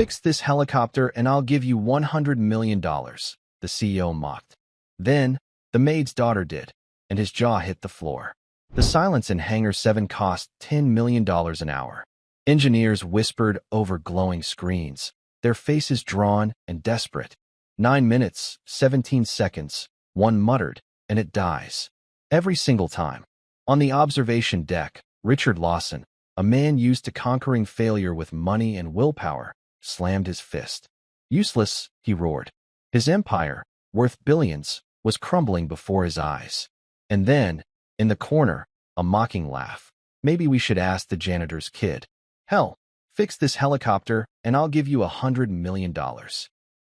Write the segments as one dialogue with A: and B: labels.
A: Fix this helicopter and I'll give you $100 million, the CEO mocked. Then, the maid's daughter did, and his jaw hit the floor. The silence in Hangar 7 cost $10 million an hour. Engineers whispered over glowing screens, their faces drawn and desperate. 9 minutes, 17 seconds, one muttered, and it dies. Every single time. On the observation deck, Richard Lawson, a man used to conquering failure with money and willpower, slammed his fist. Useless, he roared. His empire, worth billions, was crumbling before his eyes. And then, in the corner, a mocking laugh. Maybe we should ask the janitor's kid. Hell, fix this helicopter and I'll give you $100 million.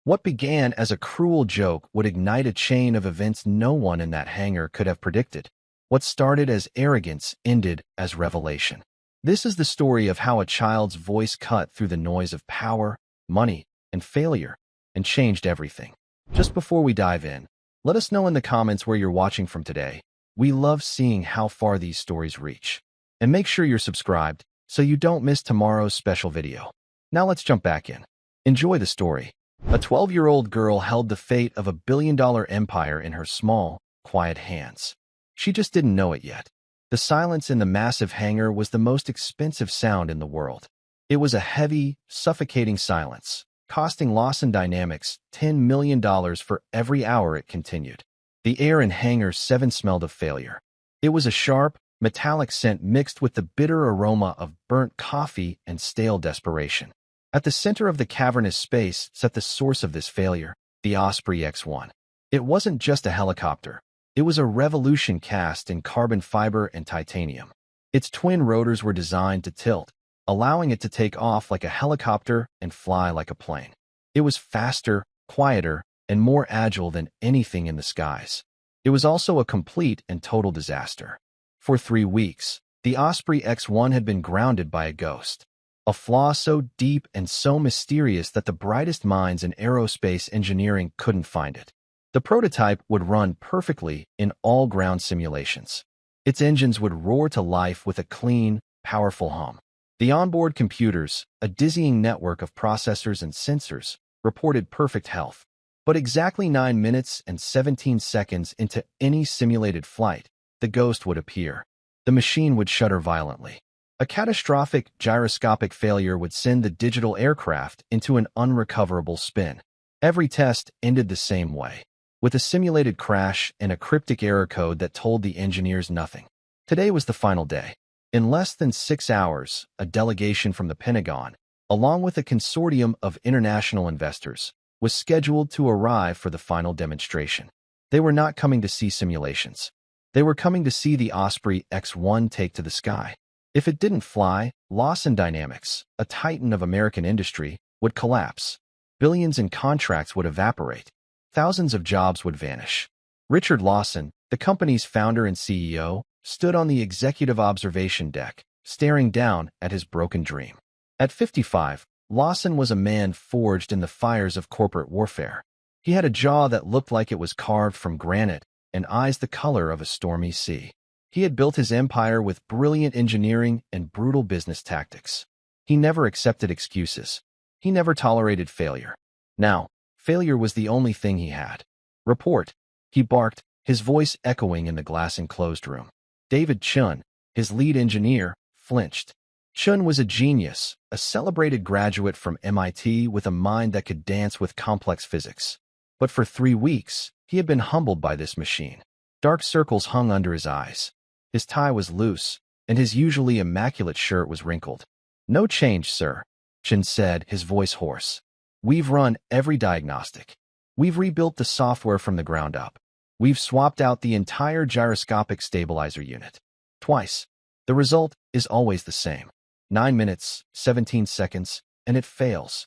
A: What began as a cruel joke would ignite a chain of events no one in that hangar could have predicted. What started as arrogance ended as revelation. This is the story of how a child's voice cut through the noise of power, money, and failure, and changed everything. Just before we dive in, let us know in the comments where you're watching from today. We love seeing how far these stories reach. And make sure you're subscribed so you don't miss tomorrow's special video. Now let's jump back in. Enjoy the story. A 12-year-old girl held the fate of a billion-dollar empire in her small, quiet hands. She just didn't know it yet. The silence in the massive hangar was the most expensive sound in the world. It was a heavy, suffocating silence, costing Lawson Dynamics $10 million for every hour it continued. The air in Hangar 7 smelled of failure. It was a sharp, metallic scent mixed with the bitter aroma of burnt coffee and stale desperation. At the center of the cavernous space sat the source of this failure, the Osprey X-1. It wasn't just a helicopter. It was a revolution cast in carbon fiber and titanium. Its twin rotors were designed to tilt, allowing it to take off like a helicopter and fly like a plane. It was faster, quieter, and more agile than anything in the skies. It was also a complete and total disaster. For 3 weeks, the Osprey X-1 had been grounded by a ghost. A flaw so deep and so mysterious that the brightest minds in aerospace engineering couldn't find it. The prototype would run perfectly in all ground simulations. Its engines would roar to life with a clean, powerful hum. The onboard computers, a dizzying network of processors and sensors, reported perfect health. But exactly 9 minutes and 17 seconds into any simulated flight, the ghost would appear. The machine would shudder violently. A catastrophic gyroscopic failure would send the digital aircraft into an unrecoverable spin. Every test ended the same way, with a simulated crash and a cryptic error code that told the engineers nothing. Today was the final day. In less than 6 hours, a delegation from the Pentagon, along with a consortium of international investors, was scheduled to arrive for the final demonstration. They were not coming to see simulations. They were coming to see the Osprey X-1 take to the sky. If it didn't fly, Lawson Dynamics, a titan of American industry, would collapse. Billions in contracts would evaporate. Thousands of jobs would vanish. Richard Lawson, the company's founder and CEO, stood on the executive observation deck, staring down at his broken dream. At 55, Lawson was a man forged in the fires of corporate warfare. He had a jaw that looked like it was carved from granite and eyes the color of a stormy sea. He had built his empire with brilliant engineering and brutal business tactics. He never accepted excuses. He never tolerated failure. Now, failure was the only thing he had. Report, he barked, his voice echoing in the glass-enclosed room. David Chun, his lead engineer, flinched. Chun was a genius, a celebrated graduate from MIT with a mind that could dance with complex physics. But for 3 weeks, he had been humbled by this machine. Dark circles hung under his eyes. His tie was loose, and his usually immaculate shirt was wrinkled. No change, sir, Chun said, his voice hoarse. We've run every diagnostic. We've rebuilt the software from the ground up. We've swapped out the entire gyroscopic stabilizer unit. Twice. The result is always the same. 9 minutes, 17 seconds, and it fails.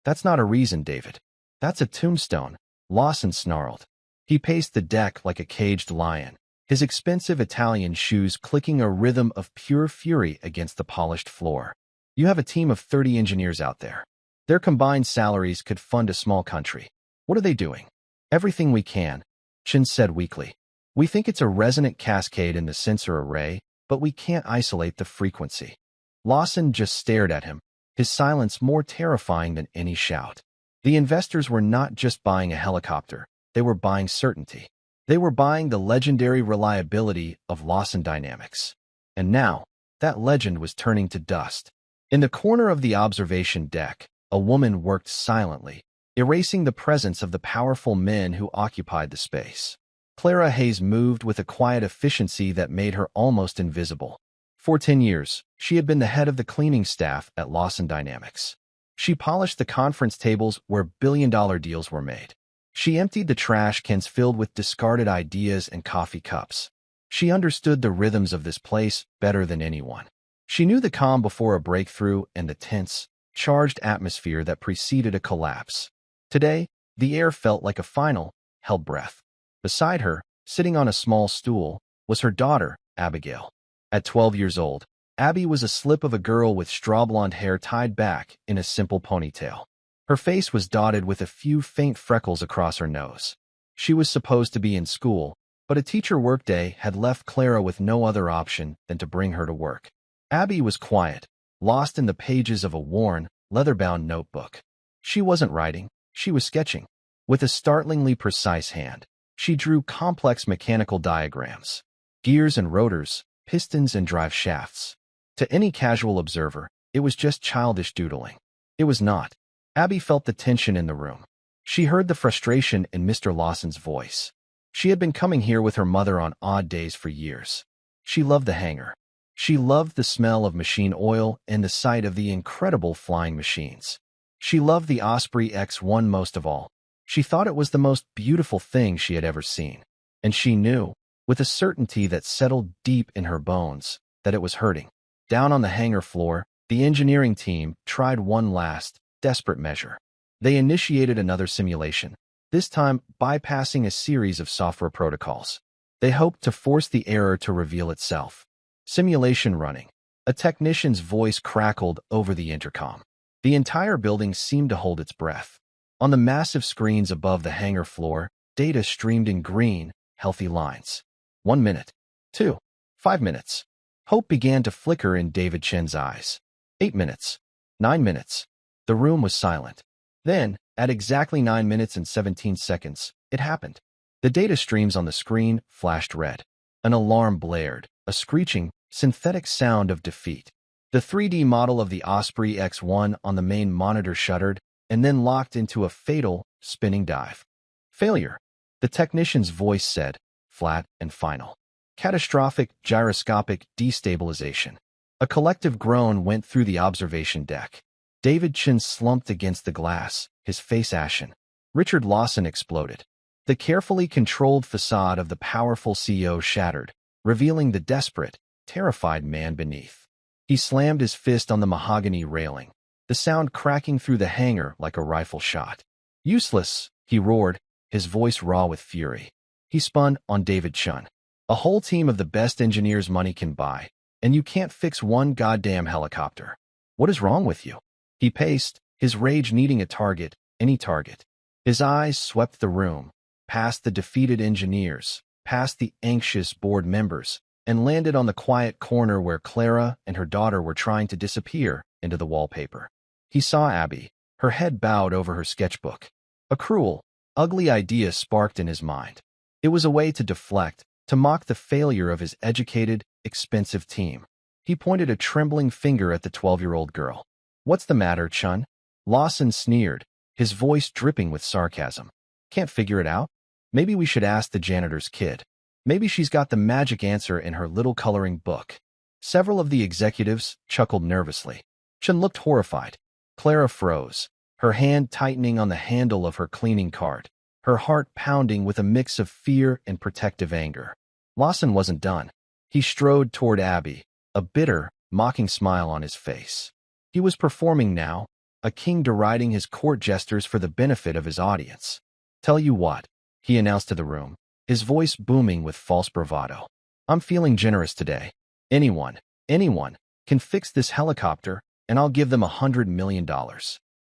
A: That's not a reason, David. That's a tombstone, Lawson snarled. He paced the deck like a caged lion, his expensive Italian shoes clicking a rhythm of pure fury against the polished floor. You have a team of 30 engineers out there. Their combined salaries could fund a small country. What are they doing? Everything we can, Chun said weakly. We think it's a resonant cascade in the sensor array, but we can't isolate the frequency. Lawson just stared at him, his silence more terrifying than any shout. The investors were not just buying a helicopter, they were buying certainty. They were buying the legendary reliability of Lawson Dynamics. And now, that legend was turning to dust. In the corner of the observation deck, a woman worked silently, erasing the presence of the powerful men who occupied the space. Clara Hayes moved with a quiet efficiency that made her almost invisible. For 10 years, she had been the head of the cleaning staff at Lawson Dynamics. She polished the conference tables where billion-dollar deals were made. She emptied the trash cans filled with discarded ideas and coffee cups. She understood the rhythms of this place better than anyone. She knew the calm before a breakthrough and the tense, charged atmosphere that preceded a collapse. Today, the air felt like a final, held breath. Beside her, sitting on a small stool, was her daughter, Abigail. At 12 years old, Abby was a slip of a girl with straw-blonde hair tied back in a simple ponytail. Her face was dotted with a few faint freckles across her nose. She was supposed to be in school, but a teacher workday had left Clara with no other option than to bring her to work. Abby was quiet, lost in the pages of a worn, leather-bound notebook. She wasn't writing, she was sketching. With a startlingly precise hand, she drew complex mechanical diagrams. Gears and rotors, pistons and drive shafts. To any casual observer, it was just childish doodling. It was not. Abby felt the tension in the room. She heard the frustration in Mr. Lawson's voice. She had been coming here with her mother on odd days for years. She loved the hangar. She loved the smell of machine oil and the sight of the incredible flying machines. She loved the Osprey X-1 most of all. She thought it was the most beautiful thing she had ever seen. And she knew, with a certainty that settled deep in her bones, that it was hurting. Down on the hangar floor, the engineering team tried one last, desperate measure. They initiated another simulation, this time bypassing a series of software protocols. They hoped to force the error to reveal itself. Simulation running. A technician's voice crackled over the intercom. The entire building seemed to hold its breath. On the massive screens above the hangar floor, data streamed in green, healthy lines. 1 minute. 2. 5 minutes. Hope began to flicker in David Chen's eyes. 8 minutes. 9 minutes. The room was silent. Then, at exactly 9 minutes and 17 seconds, it happened. The data streams on the screen flashed red. An alarm blared, a screeching, synthetic sound of defeat. The 3D model of the Osprey X-1 on the main monitor shuddered and then locked into a fatal, spinning dive. Failure. The technician's voice said, flat and final. Catastrophic, gyroscopic destabilization. A collective groan went through the observation deck. David Chen slumped against the glass, his face ashen. Richard Lawson exploded. The carefully controlled facade of the powerful CEO shattered, revealing the desperate, terrified man beneath. He slammed his fist on the mahogany railing, the sound cracking through the hangar like a rifle shot. Useless, he roared, his voice raw with fury. He spun on David Chen. A whole team of the best engineers money can buy, and you can't fix one goddamn helicopter. What is wrong with you? He paced, his rage needing a target, any target. His eyes swept the room, past the defeated engineers, past the anxious board members, and landed on the quiet corner where Clara and her daughter were trying to disappear into the wallpaper. He saw Abby, her head bowed over her sketchbook. A cruel, ugly idea sparked in his mind. It was a way to deflect, to mock the failure of his educated, expensive team. He pointed a trembling finger at the 12-year-old girl. What's the matter, Chun? Lawson sneered, his voice dripping with sarcasm. Can't figure it out? Maybe we should ask the janitor's kid. Maybe she's got the magic answer in her little coloring book. Several of the executives chuckled nervously. Chun looked horrified. Clara froze, her hand tightening on the handle of her cleaning cart, her heart pounding with a mix of fear and protective anger. Lawson wasn't done. He strode toward Abby, a bitter, mocking smile on his face. He was performing now, a king deriding his court jesters for the benefit of his audience. Tell you what, he announced to the room, his voice booming with false bravado. I'm feeling generous today. Anyone can fix this helicopter, and I'll give them $100 million.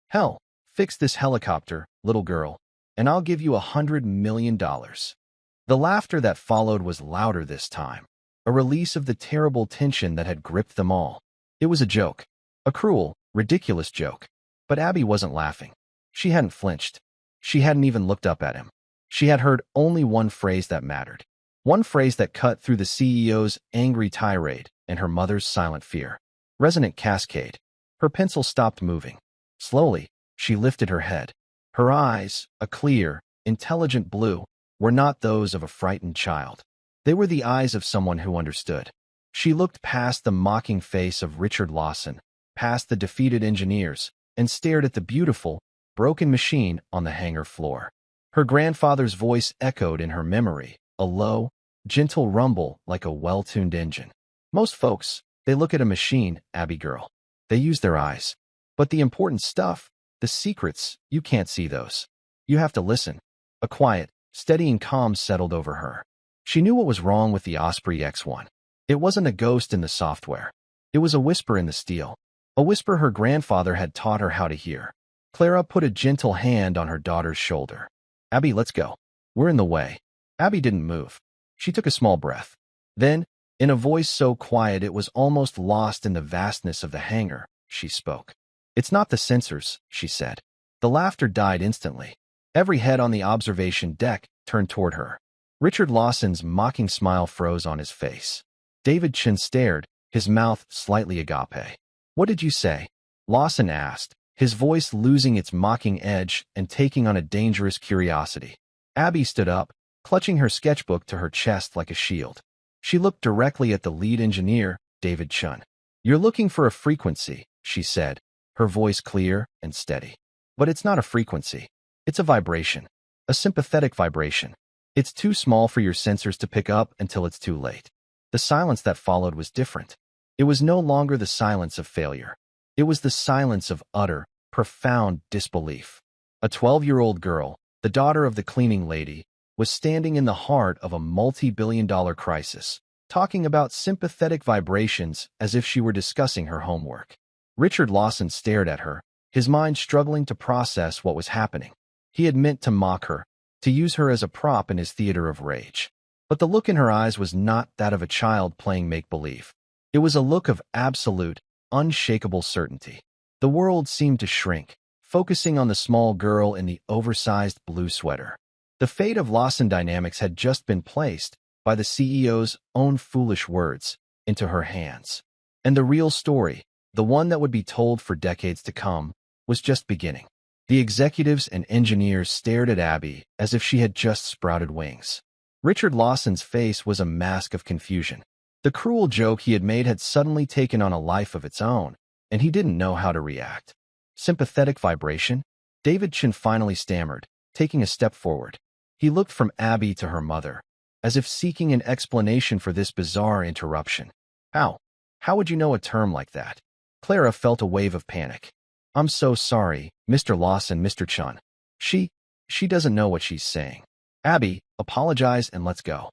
A: Hell, fix this helicopter, little girl, and I'll give you $100 million. The laughter that followed was louder this time, a release of the terrible tension that had gripped them all. It was a joke. A cruel, Ridiculous joke. But Abby wasn't laughing. She hadn't flinched. She hadn't even looked up at him. She had heard only one phrase that mattered. One phrase that cut through the CEO's angry tirade and her mother's silent fear. Resonant cascade. Her pencil stopped moving. Slowly, she lifted her head. Her eyes, a clear, intelligent blue, were not those of a frightened child. They were the eyes of someone who understood. She looked past the mocking face of Richard Lawson, past the defeated engineers, and stared at the beautiful, broken machine on the hangar floor. Her grandfather's voice echoed in her memory, a low, gentle rumble like a well-tuned engine. Most folks, they look at a machine, Abby girl. They use their eyes. But the important stuff, the secrets, you can't see those. You have to listen. A quiet, steadying calm settled over her. She knew what was wrong with the Osprey X1. It wasn't a ghost in the software. It was a whisper in the steel. A whisper her grandfather had taught her how to hear. Clara put a gentle hand on her daughter's shoulder. Abby, let's go. We're in the way. Abby didn't move. She took a small breath. Then, in a voice so quiet it was almost lost in the vastness of the hangar, she spoke. It's not the sensors, she said. The laughter died instantly. Every head on the observation deck turned toward her. Richard Lawson's mocking smile froze on his face. David Chin stared, his mouth slightly agape. What did you say? Lawson asked, his voice losing its mocking edge and taking on a dangerous curiosity. Abby stood up, clutching her sketchbook to her chest like a shield. She looked directly at the lead engineer, David Chun. You're looking for a frequency, she said, her voice clear and steady. But it's not a frequency. It's a vibration. A sympathetic vibration. It's too small for your sensors to pick up until it's too late. The silence that followed was different. It was no longer the silence of failure. It was the silence of utter, profound disbelief. A 12-year-old girl, the daughter of the cleaning lady, was standing in the heart of a multi-billion-dollar crisis, talking about sympathetic vibrations as if she were discussing her homework. Richard Lawson stared at her, his mind struggling to process what was happening. He had meant to mock her, to use her as a prop in his theater of rage. But the look in her eyes was not that of a child playing make-believe. It was a look of absolute, unshakable certainty. The world seemed to shrink, focusing on the small girl in the oversized blue sweater. The fate of Lawson Dynamics had just been placed, by the CEO's own foolish words, into her hands. And the real story, the one that would be told for decades to come, was just beginning. The executives and engineers stared at Abby as if she had just sprouted wings. Richard Lawson's face was a mask of confusion. The cruel joke he had made had suddenly taken on a life of its own, and he didn't know how to react. Sympathetic vibration? David Chin finally stammered, taking a step forward. He looked from Abby to her mother, as if seeking an explanation for this bizarre interruption. How? How would you know a term like that? Clara felt a wave of panic. I'm so sorry, Mr. Lawson, Mr. Chun. She doesn't know what she's saying. Abby, apologize and let's go.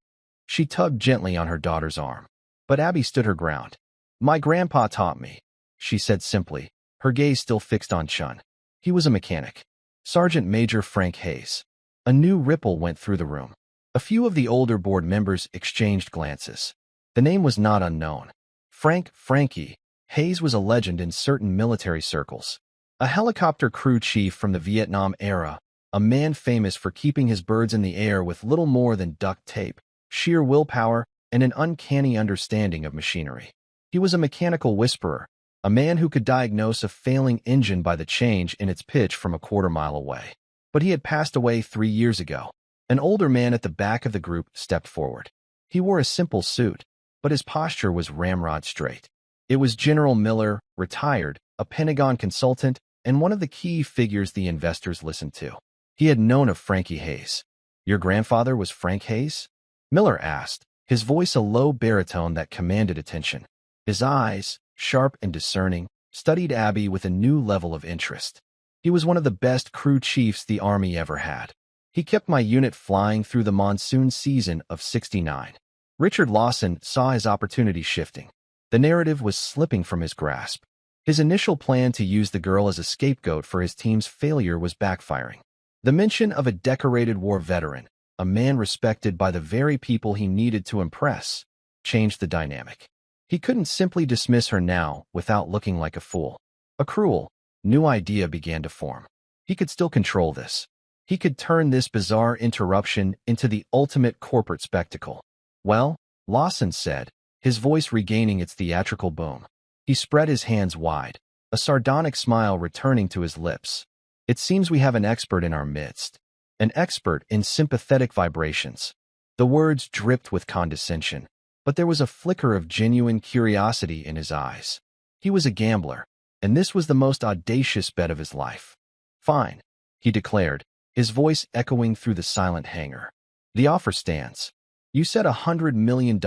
A: She tugged gently on her daughter's arm. But Abby stood her ground. My grandpa taught me, she said simply, her gaze still fixed on Chun. He was a mechanic. Sergeant Major Frank Hayes. A new ripple went through the room. A few of the older board members exchanged glances. The name was not unknown. Frankie, Hayes was a legend in certain military circles. A helicopter crew chief from the Vietnam era, a man famous for keeping his birds in the air with little more than duct tape, sheer willpower, and an uncanny understanding of machinery. He was a mechanical whisperer, a man who could diagnose a failing engine by the change in its pitch from a quarter-mile away. But he had passed away 3 years ago. An older man at the back of the group stepped forward. He wore a simple suit, but his posture was ramrod straight. It was General Miller, retired, a Pentagon consultant, and one of the key figures the investors listened to. He had known of Frankie Hayes. Your grandfather was Frank Hayes? Miller asked, his voice a low baritone that commanded attention. His eyes, sharp and discerning, studied Abby with a new level of interest. He was one of the best crew chiefs the Army ever had. He kept my unit flying through the monsoon season of '69. Richard Lawson saw his opportunity shifting. The narrative was slipping from his grasp. His initial plan to use the girl as a scapegoat for his team's failure was backfiring. The mention of a decorated war veteran, a man respected by the very people he needed to impress, changed the dynamic. He couldn't simply dismiss her now without looking like a fool. A cruel, new idea began to form. He could still control this. He could turn this bizarre interruption into the ultimate corporate spectacle. Well, Lawson said, his voice regaining its theatrical boom. He spread his hands wide, a sardonic smile returning to his lips. It seems we have an expert in our midst. An expert in sympathetic vibrations. The words dripped with condescension, but there was a flicker of genuine curiosity in his eyes. He was a gambler, and this was the most audacious bet of his life. Fine, he declared, his voice echoing through the silent hangar. The offer stands. You said $100 million,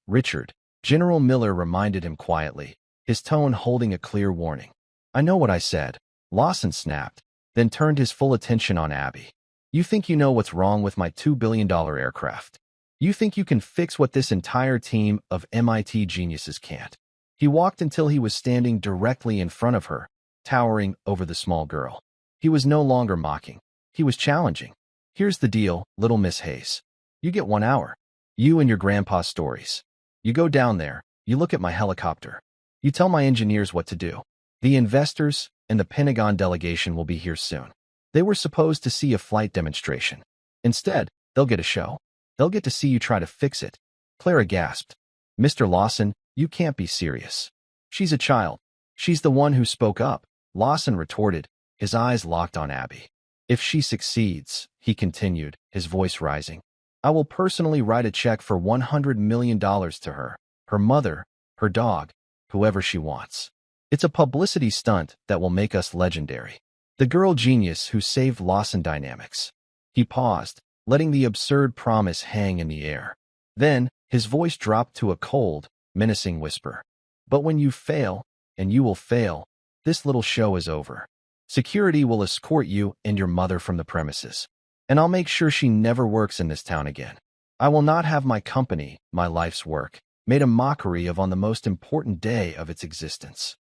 A: Richard. General Miller reminded him quietly, his tone holding a clear warning. I know what I said, Lawson snapped, then turned his full attention on Abby. You think you know what's wrong with my $2 billion aircraft. You think you can fix what this entire team of MIT geniuses can't. He walked until he was standing directly in front of her, towering over the small girl. He was no longer mocking. He was challenging. Here's the deal, little Miss Hayes. You get 1 hour. You and your grandpa's stories. You go down there, you look at my helicopter. You tell my engineers what to do. The investors and the Pentagon delegation will be here soon. They were supposed to see a flight demonstration. Instead, they'll get a show. They'll get to see you try to fix it. Clara gasped. Mr. Lawson, you can't be serious. She's a child. She's the one who spoke up, Lawson retorted, his eyes locked on Abby. If she succeeds, he continued, his voice rising, I will personally write a check for $100 million to her mother, her dog, whoever she wants. It's a publicity stunt that will make us legendary. The girl genius who saved Lawson Dynamics. He paused, letting the absurd promise hang in the air. Then, his voice dropped to a cold, menacing whisper. But when you fail, and you will fail, this little show is over. Security will escort you and your mother from the premises. And I'll make sure she never works in this town again. I will not have my company, my life's work, made a mockery of on the most important day of its existence.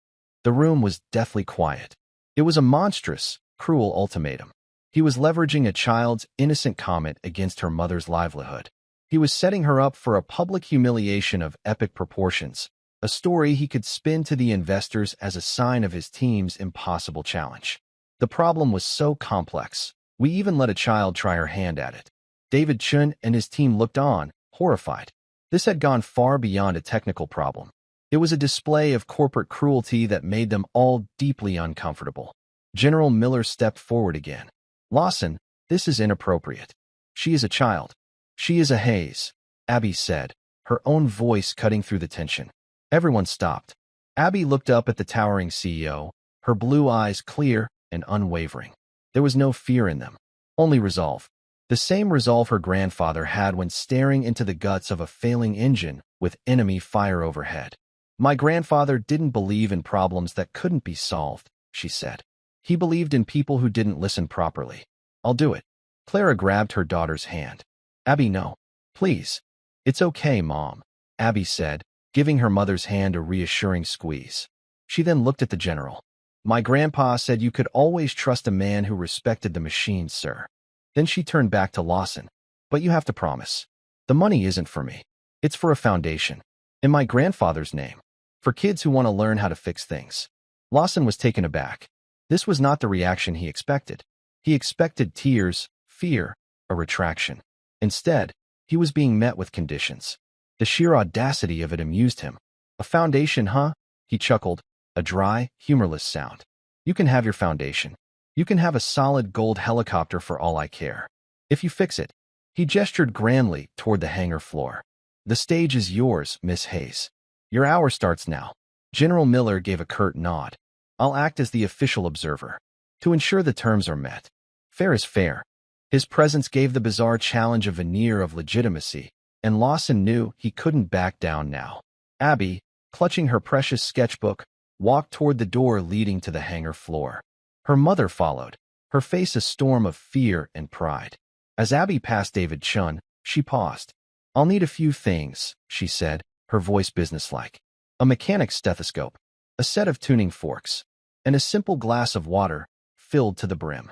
A: The room was deathly quiet. It was a monstrous, cruel ultimatum. He was leveraging a child's innocent comment against her mother's livelihood. He was setting her up for a public humiliation of epic proportions, a story he could spin to the investors as a sign of his team's impossible challenge. The problem was so complex, we even let a child try her hand at it. David Chun and his team looked on, horrified. This had gone far beyond a technical problem. It was a display of corporate cruelty that made them all deeply uncomfortable. General Miller stepped forward again. Lawson, this is inappropriate. She is a child. She is a Hayes, Abby said, her own voice cutting through the tension. Everyone stopped. Abby looked up at the towering CEO, her blue eyes clear and unwavering. There was no fear in them, only resolve. The same resolve her grandfather had when staring into the guts of a failing engine with enemy fire overhead. My grandfather didn't believe in problems that couldn't be solved, she said. He believed in people who didn't listen properly. I'll do it. Clara grabbed her daughter's hand. Abby, no. Please. It's okay, Mom, Abby said, giving her mother's hand a reassuring squeeze. She then looked at the general. My grandpa said you could always trust a man who respected the machine, sir. Then she turned back to Lawson. But you have to promise. The money isn't for me. It's for a foundation. In my grandfather's name. For kids who want to learn how to fix things. Lawson was taken aback. This was not the reaction he expected. He expected tears, fear, a retraction. Instead, he was being met with conditions. The sheer audacity of it amused him. A foundation, huh? He chuckled, a dry, humorless sound. You can have your foundation. You can have a solid gold helicopter for all I care. If you fix it. He gestured grandly toward the hangar floor. The stage is yours, Miss Hayes. Your hour starts now. General Miller gave a curt nod. I'll act as the official observer. To ensure the terms are met. Fair is fair. His presence gave the bizarre challenge a veneer of legitimacy, and Lawson knew he couldn't back down now. Abby, clutching her precious sketchbook, walked toward the door leading to the hangar floor. Her mother followed, her face a storm of fear and pride. As Abby passed David Chun, she paused. I'll need a few things, she said, her voice businesslike. A mechanic's stethoscope, a set of tuning forks, and a simple glass of water, filled to the brim.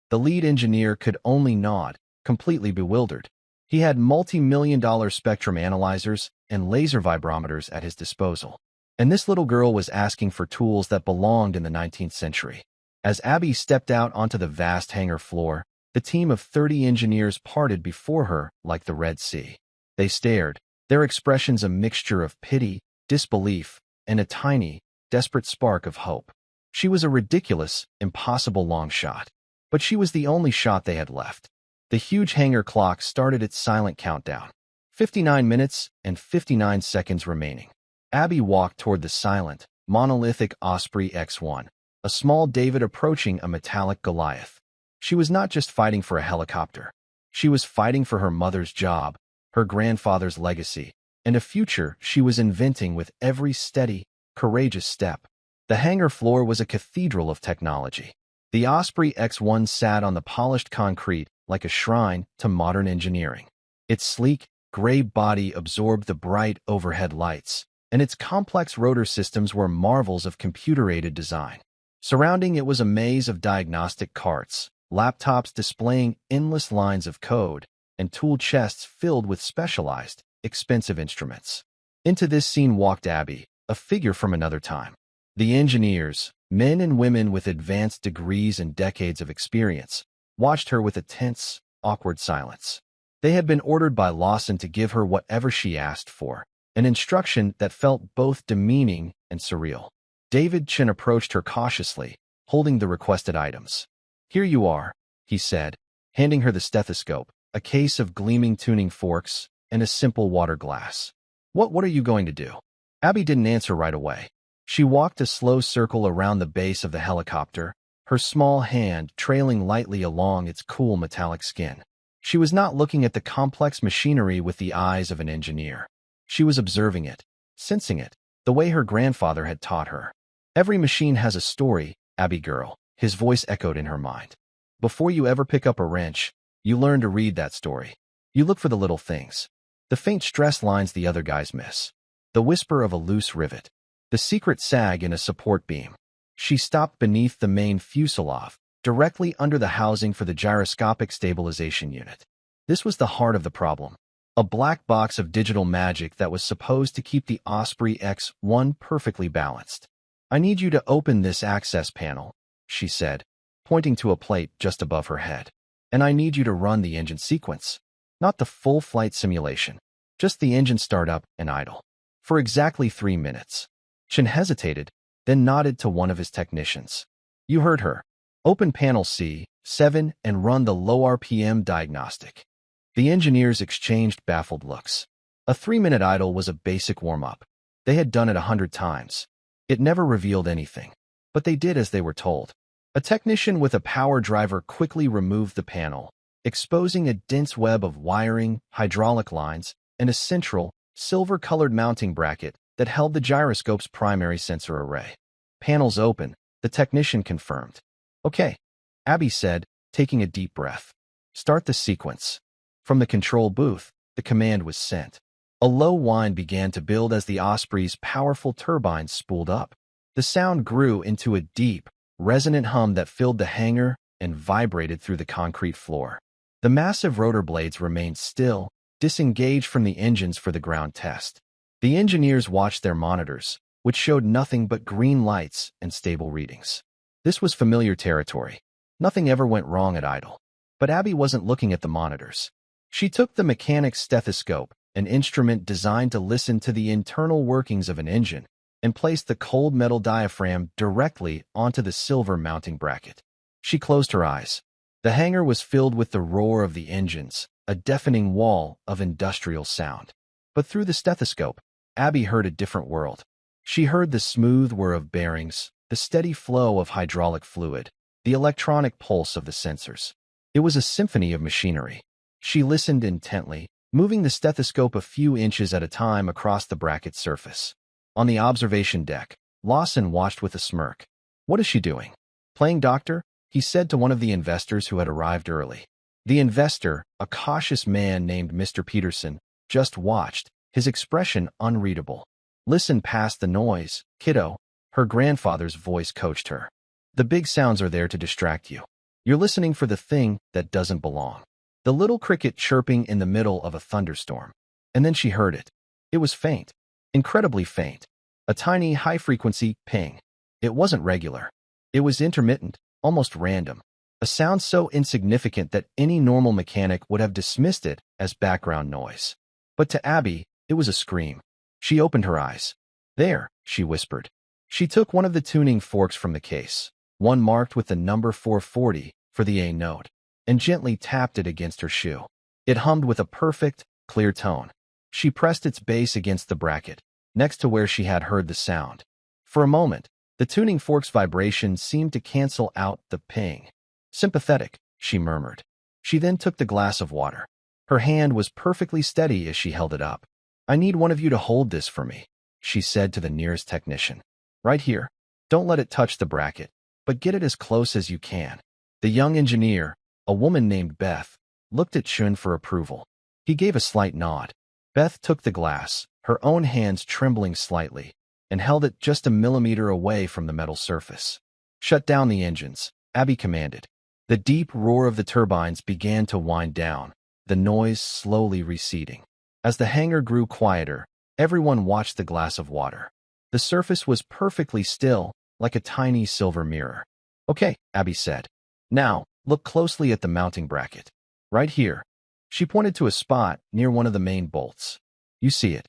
A: The lead engineer could only nod, completely bewildered. He had multi-million-dollar spectrum analyzers and laser vibrometers at his disposal. And this little girl was asking for tools that belonged in the 19th century. As Abby stepped out onto the vast hangar floor, the team of 30 engineers parted before her like the Red Sea. They stared, their expressions a mixture of pity, disbelief, and a tiny, desperate spark of hope. She was a ridiculous, impossible long shot. But she was the only shot they had left. The huge hangar clock started its silent countdown. 59 minutes and 59 seconds remaining. Abby walked toward the silent, monolithic Osprey X-1, a small David approaching a metallic Goliath. She was not just fighting for a helicopter. She was fighting for her mother's job, her grandfather's legacy, and a future she was inventing with every steady, courageous step. The hangar floor was a cathedral of technology. The Osprey X-1 sat on the polished concrete like a shrine to modern engineering. Its sleek, gray body absorbed the bright overhead lights, and its complex rotor systems were marvels of computer-aided design. Surrounding it was a maze of diagnostic carts, laptops displaying endless lines of code, and tool chests filled with specialized, expensive instruments. Into this scene walked Abby, a figure from another time. The engineers, men and women with advanced degrees and decades of experience, watched her with a tense, awkward silence. They had been ordered by Lawson to give her whatever she asked for, an instruction that felt both demeaning and surreal. David Chen approached her cautiously, holding the requested items. "Here you are," he said, handing her the stethoscope, a case of gleaming tuning forks, and a simple water glass. What are you going to do?" Abby didn't answer right away. She walked a slow circle around the base of the helicopter, her small hand trailing lightly along its cool metallic skin. She was not looking at the complex machinery with the eyes of an engineer. She was observing it, sensing it, the way her grandfather had taught her. "Every machine has a story, Abby girl," his voice echoed in her mind. "Before you ever pick up a wrench, you learn to read that story. You look for the little things. The faint stress lines the other guys miss. The whisper of a loose rivet. The secret sag in a support beam." She stopped beneath the main fuselage, directly under the housing for the gyroscopic stabilization unit. This was the heart of the problem. A black box of digital magic that was supposed to keep the Osprey X-1 perfectly balanced. "I need you to open this access panel," she said, pointing to a plate just above her head. "And I need you to run the engine sequence. Not the full flight simulation, just the engine startup and idle. For exactly 3 minutes. Chen hesitated, then nodded to one of his technicians. "You heard her. Open panel C7 and run the low RPM diagnostic." The engineers exchanged baffled looks. A 3-minute idle was a basic warm-up. They had done it 100 times. It never revealed anything. But they did as they were told. A technician with a power driver quickly removed the panel, exposing a dense web of wiring, hydraulic lines, and a central, silver-colored mounting bracket that held the gyroscope's primary sensor array. "Panels open," the technician confirmed. "Okay," Abby said, taking a deep breath. "Start the sequence." From the control booth, the command was sent. A low whine began to build as the Osprey's powerful turbines spooled up. The sound grew into a deep, resonant hum that filled the hangar and vibrated through the concrete floor. The massive rotor blades remained still, disengaged from the engines for the ground test. The engineers watched their monitors, which showed nothing but green lights and stable readings. This was familiar territory. Nothing ever went wrong at idle. But Abby wasn't looking at the monitors. She took the mechanic's stethoscope, an instrument designed to listen to the internal workings of an engine, and placed the cold metal diaphragm directly onto the silver mounting bracket. She closed her eyes. The hangar was filled with the roar of the engines, a deafening wall of industrial sound. But through the stethoscope, Abby heard a different world. She heard the smooth whir of bearings, the steady flow of hydraulic fluid, the electronic pulse of the sensors. It was a symphony of machinery. She listened intently, moving the stethoscope a few inches at a time across the bracket's surface. On the observation deck, Lawson watched with a smirk. "What is she doing?" "Playing doctor," he said to one of the investors who had arrived early. The investor, a cautious man named Mr. Peterson, just watched, his expression unreadable. "Listen past the noise, kiddo," her grandfather's voice coached her. "The big sounds are there to distract you. You're listening for the thing that doesn't belong." The little cricket chirping in the middle of a thunderstorm. And then she heard it. It was faint, incredibly faint, A tiny, high-frequency ping. It wasn't regular. It was intermittent, almost random. A sound so insignificant that any normal mechanic would have dismissed it as background noise. But to Abby, it was a scream. She opened her eyes. "There," she whispered. She took one of the tuning forks from the case, one marked with the number 440 for the A note, and gently tapped it against her shoe. It hummed with a perfect, clear tone. She pressed its base against the bracket, next to where she had heard the sound. For a moment, the tuning fork's vibration seemed to cancel out the ping. "Sympathetic," she murmured. She then took the glass of water. Her hand was perfectly steady as she held it up. "I need one of you to hold this for me," she said to the nearest technician. "Right here. Don't let it touch the bracket, but get it as close as you can." The young engineer, a woman named Beth, looked at Chun for approval. He gave a slight nod. Beth took the glass, her own hands trembling slightly, and held it just a millimeter away from the metal surface. "Shut down the engines," Abby commanded. The deep roar of the turbines began to wind down, the noise slowly receding. As the hangar grew quieter, everyone watched the glass of water. The surface was perfectly still, like a tiny silver mirror. "Okay," Abby said. "Now, look closely at the mounting bracket. Right here." She pointed to a spot near one of the main bolts. "You see it?"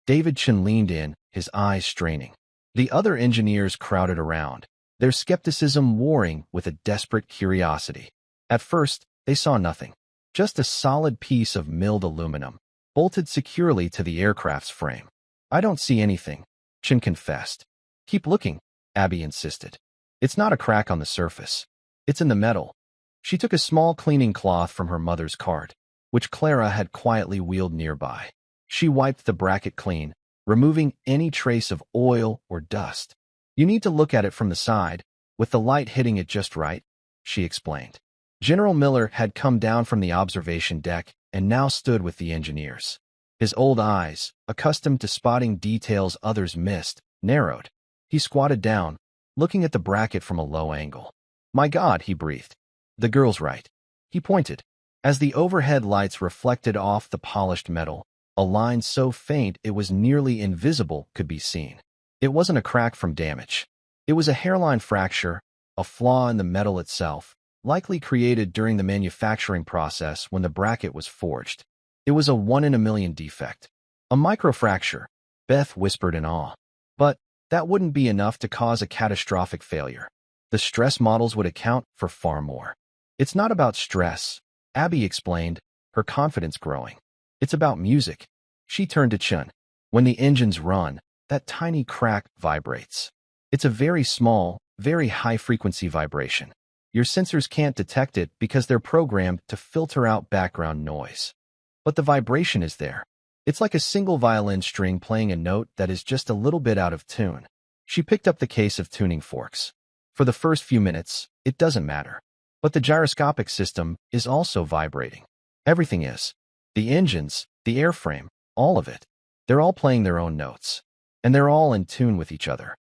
A: David Chen leaned in, his eyes straining. The other engineers crowded around, their skepticism warring with a desperate curiosity. At first, they saw nothing. Just a solid piece of milled aluminum, bolted securely to the aircraft's frame. "I don't see anything," Chen confessed. "Keep looking," Abby insisted. "It's not a crack on the surface. It's in the metal." She took a small cleaning cloth from her mother's cart, which Clara had quietly wheeled nearby. She wiped the bracket clean, removing any trace of oil or dust. "You need to look at it from the side, with the light hitting it just right," she explained. General Miller had come down from the observation deck and now stood with the engineers. His old eyes, accustomed to spotting details others missed, narrowed. He squatted down, looking at the bracket from a low angle. "My God," he breathed. "The girl's right." He pointed. As the overhead lights reflected off the polished metal, a line so faint it was nearly invisible could be seen. It wasn't a crack from damage. It was a hairline fracture, a flaw in the metal itself, likely created during the manufacturing process when the bracket was forged. It was a 1 in a million defect. "A microfracture," Beth whispered in awe. "But that wouldn't be enough to cause a catastrophic failure. The stress models would account for far more." "It's not about stress," Abby explained, her confidence growing. "It's about music." She turned to Chun. "When the engines run, that tiny crack vibrates. It's a very small, very high-frequency vibration. Your sensors can't detect it because they're programmed to filter out background noise. But the vibration is there. It's like a single violin string playing a note that is just a little bit out of tune." She picked up the case of tuning forks. "For the first few minutes, it doesn't matter. But the gyroscopic system is also vibrating. Everything is. The engines, the airframe, all of it. They're all playing their own notes. And they're all in tune with each other."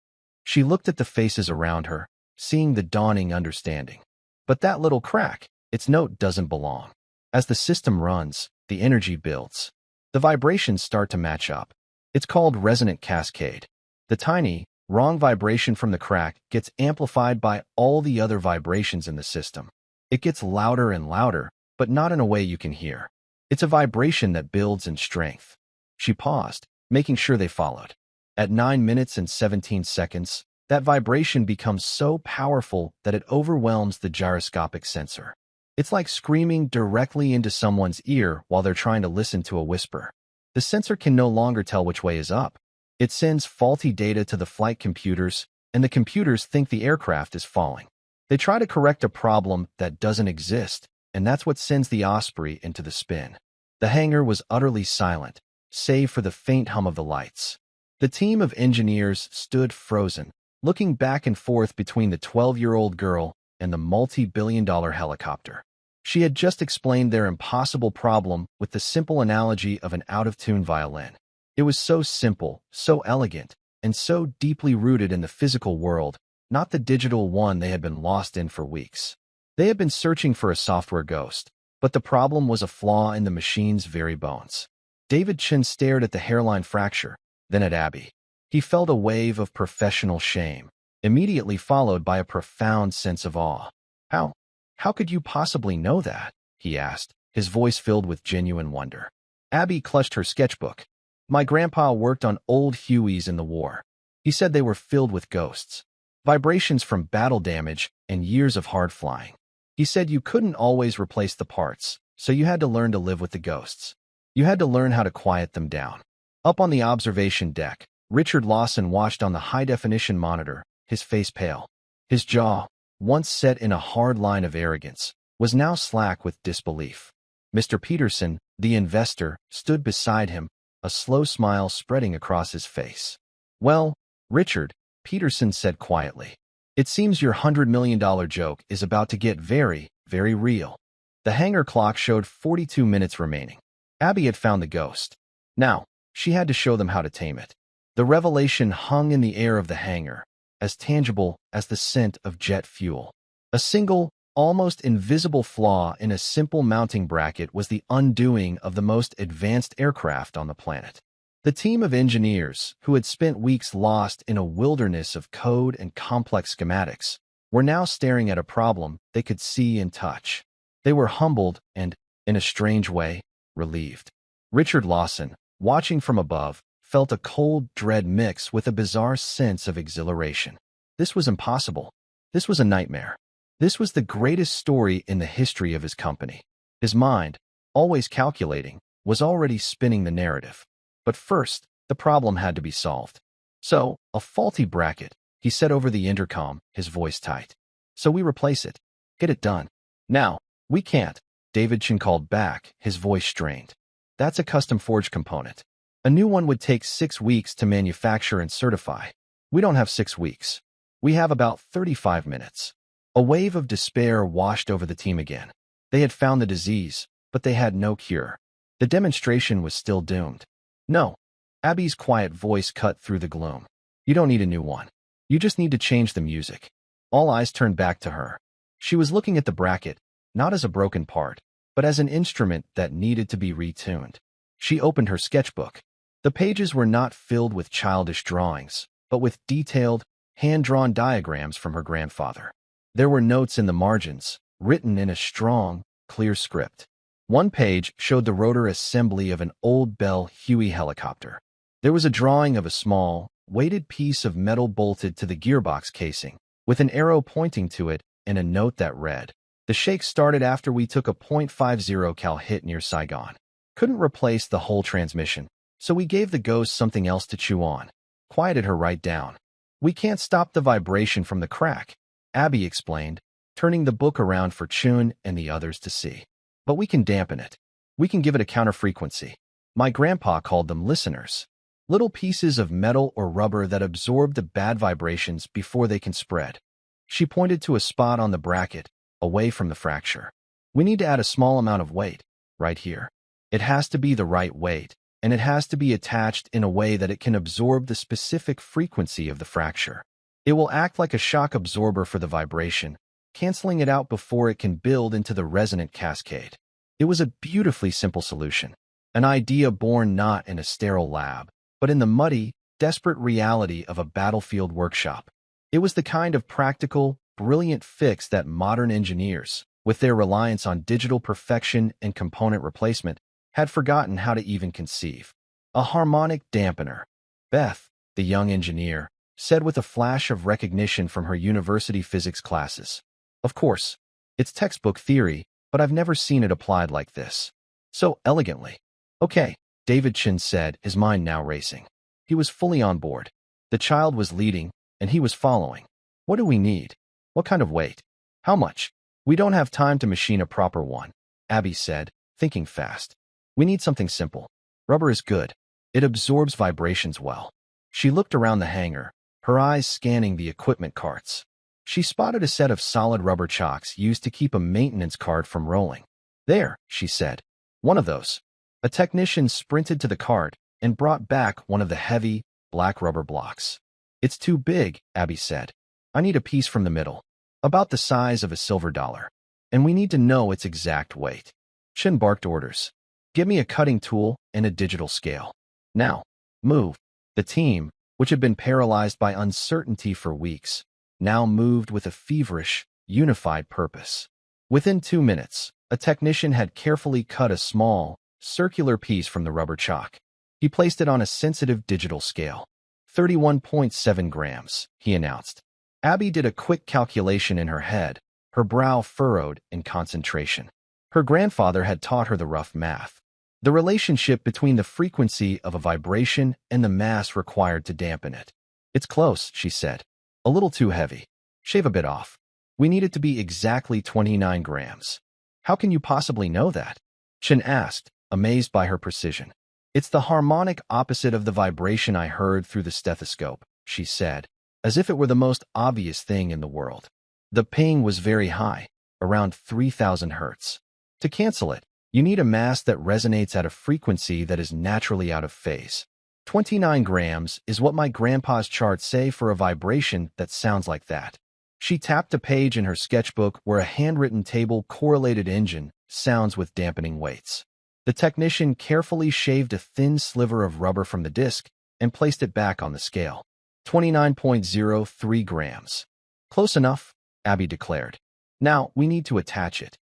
A: She looked at the faces around her, seeing the dawning understanding. "But that little crack, its note doesn't belong. As the system runs, the energy builds. The vibrations start to match up. It's called resonant cascade. The tiny, wrong vibration from the crack gets amplified by all the other vibrations in the system. It gets louder and louder, but not in a way you can hear. It's a vibration that builds in strength." She paused, making sure they followed. At 9 minutes and 17 seconds, that vibration becomes so powerful that it overwhelms the gyroscopic sensor. It's like screaming directly into someone's ear while they're trying to listen to a whisper. The sensor can no longer tell which way is up. It sends faulty data to the flight computers, and the computers think the aircraft is falling. They try to correct a problem that doesn't exist, and that's what sends the Osprey into the spin. The hangar was utterly silent, save for the faint hum of the lights. The team of engineers stood frozen, looking back and forth between the 12-year-old girl and the multi-billion-dollar helicopter. She had just explained their impossible problem with the simple analogy of an out-of-tune violin. It was so simple, so elegant, and so deeply rooted in the physical world, not the digital one they had been lost in for weeks. They had been searching for a software ghost, but the problem was a flaw in the machine's very bones. David Chen stared at the hairline fracture, then at Abby. He felt a wave of professional shame, immediately followed by a profound sense of awe. How? How could you possibly know that? He asked, his voice filled with genuine wonder. Abby clutched her sketchbook. My grandpa worked on old Hueys in the war. He said they were filled with ghosts, vibrations from battle damage and years of hard flying. He said you couldn't always replace the parts, so you had to learn to live with the ghosts. You had to learn how to quiet them down. Up on the observation deck, Richard Lawson watched on the high-definition monitor, his face pale. His jaw, once set in a hard line of arrogance, was now slack with disbelief. Mr. Peterson, the investor, stood beside him, a slow smile spreading across his face. Well, Richard, Peterson said quietly, it seems your $100 million joke is about to get very, very real. The hangar clock showed 42 minutes remaining. Abby had found the ghost. Now, she had to show them how to tame it. The revelation hung in the air of the hangar, as tangible as the scent of jet fuel. A single, almost invisible flaw in a simple mounting bracket was the undoing of the most advanced aircraft on the planet. The team of engineers, who had spent weeks lost in a wilderness of code and complex schematics, were now staring at a problem they could see and touch. They were humbled and, in a strange way, relieved. Richard Lawson, watching from above, felt a cold dread mix with a bizarre sense of exhilaration. This was impossible. This was a nightmare. This was the greatest story in the history of his company. His mind, always calculating, was already spinning the narrative. But first, the problem had to be solved. So, a faulty bracket, he said over the intercom, his voice tight. So we replace it. Get it done. Now, we can't, David Chin called back, his voice strained. That's a custom-forged component. A new one would take 6 weeks to manufacture and certify. We don't have 6 weeks. We have about 35 minutes. A wave of despair washed over the team again. They had found the disease, but they had no cure. The demonstration was still doomed. No. Abby's quiet voice cut through the gloom. You don't need a new one. You just need to change the music. All eyes turned back to her. She was looking at the bracket, not as a broken part, but as an instrument that needed to be retuned. She opened her sketchbook. The pages were not filled with childish drawings, but with detailed, hand-drawn diagrams from her grandfather. There were notes in the margins, written in a strong, clear script. One page showed the rotor assembly of an old Bell Huey helicopter. There was a drawing of a small, weighted piece of metal bolted to the gearbox casing, with an arrow pointing to it and a note that read, "The shake started after we took a .50 cal hit near Saigon. Couldn't replace the whole transmission, so we gave the ghost something else to chew on." Quieted her right down. We can't stop the vibration from the crack, Abby explained, turning the book around for Chun and the others to see. But we can dampen it. We can give it a counterfrequency. My grandpa called them listeners. Little pieces of metal or rubber that absorb the bad vibrations before they can spread. She pointed to a spot on the bracket, away from the fracture. We need to add a small amount of weight, right here. It has to be the right weight, and it has to be attached in a way that it can absorb the specific frequency of the fracture. It will act like a shock absorber for the vibration, canceling it out before it can build into the resonant cascade. It was a beautifully simple solution, an idea born not in a sterile lab, but in the muddy, desperate reality of a battlefield workshop. It was the kind of practical, brilliant fix that modern engineers, with their reliance on digital perfection and component replacement, had forgotten how to even conceive. A harmonic dampener. Beth, the young engineer, said with a flash of recognition from her university physics classes. Of course, it's textbook theory, but I've never seen it applied like this. So elegantly. Okay, David Chin said, his mind now racing. He was fully on board. The child was leading, and he was following. What do we need? What kind of weight? How much? We don't have time to machine a proper one, Abby said, thinking fast. We need something simple. Rubber is good. It absorbs vibrations well. She looked around the hangar, her eyes scanning the equipment carts. She spotted a set of solid rubber chocks used to keep a maintenance cart from rolling. There, she said. One of those. A technician sprinted to the cart and brought back one of the heavy, black rubber blocks. It's too big, Abby said. I need a piece from the middle, about the size of a silver dollar. And we need to know its exact weight. Chin barked orders. Give me a cutting tool and a digital scale. Now, move. The team, which had been paralyzed by uncertainty for weeks, now moved with a feverish, unified purpose. Within 2 minutes, a technician had carefully cut a small, circular piece from the rubber chalk. He placed it on a sensitive digital scale. 31.7 grams, he announced. Abby did a quick calculation in her head, her brow furrowed in concentration. Her grandfather had taught her the rough math. The relationship between the frequency of a vibration and the mass required to dampen it. It's close, she said. A little too heavy. Shave a bit off. We need it to be exactly 29 grams. How can you possibly know that? Chen asked, amazed by her precision. It's the harmonic opposite of the vibration I heard through the stethoscope, she said, as if it were the most obvious thing in the world. The ping was very high, around 3,000 hertz. To cancel it, you need a mass that resonates at a frequency that is naturally out of phase. 29 grams is what my grandpa's charts say for a vibration that sounds like that. She tapped a page in her sketchbook where a handwritten table correlated engine sounds with dampening weights. The technician carefully shaved a thin sliver of rubber from the disc and placed it back on the scale. 29.03 grams. Close enough, Abby declared. Now, we need to attach it.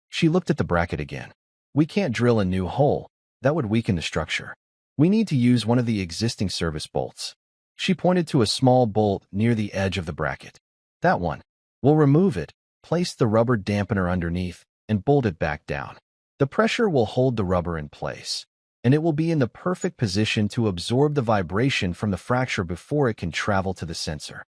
A: She looked at the bracket again. We can't drill a new hole. That would weaken the structure. We need to use one of the existing service bolts. She pointed to a small bolt near the edge of the bracket. That one. We'll remove it, place the rubber dampener underneath, and bolt it back down. The pressure will hold the rubber in place, and it will be in the perfect position to absorb the vibration from the fracture before it can travel to the sensor.